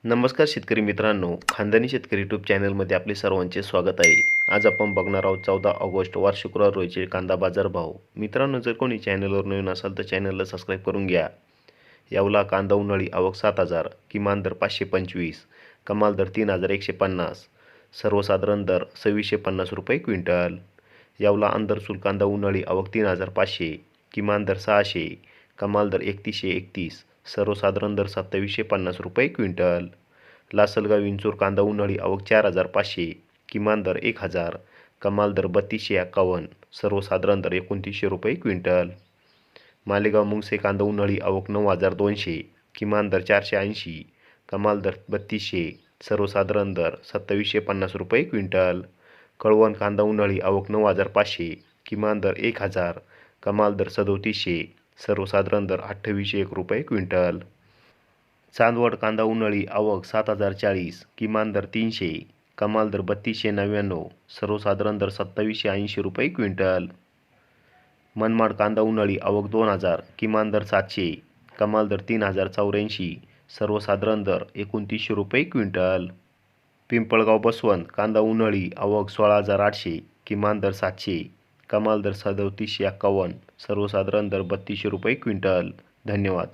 नमस्कार शेतकरी मित्रांनो, खानदानी शेतकरी यूट्यूब चॅनलमध्ये आपले सर्वांचे स्वागत आहे. आज आपण बघणार आहोत 14 ऑगस्ट वार शुक्रवार रोजीचे कांदा बाजार भाव. मित्रांनो, जर कोणी चॅनलवर नवीन असाल तर चॅनलला सबस्क्राईब करून घ्या. यावला कांदा उन्हाळी आवक 7,000, किमान दर 525, कमाल दर 3,150, सर्वसाधारण दर 2,650 रुपये क्विंटल. यावला आंतरसूल कांदा उन्हाळी आवक 3,500, किमान दर 600, कमाल दर 3,131, सर्वसाधारण दर 2,750 रुपये क्विंटल. लासलगाव विंचूर कांदा उन्हाळी आवक 4,500, किमान दर 1,000, कमाल दर 3,251, सर्वसाधारण दर 2,900 रुपये क्विंटल. मालेगाव मुंगसे कांदा उन्हाळी आवक 9,200, किमान दर 480, कमाल दर 3,200, सर्वसाधारण दर 2,750 रुपये क्विंटल. कळवण कांदा उन्हाळी आवक 9,500, किमान दर 1,000, कमाल दर 3700, सर्वसाधारण दर 2,801 रुपये क्विंटल. चांदवड कांदा उन्हाळी आवक 7,040, किमान दर 300, कमाल दर 3,299, सर्वसाधारण दर 2,780 रुपये क्विंटल. मनमाड कांदा उन्हाळी आवक 2,000, किमान दर 700, कमाल दर 3,084, सर्वसाधारण दर 2,900 रुपये क्विंटल. पिंपळगाव बसवंत कांदा उन्हाळी आवक 16,800, किमान दर 700, कमाल दर 3,751, सर्वसाधारण दर 3,200 रुपये क्विंटल. धन्यवाद.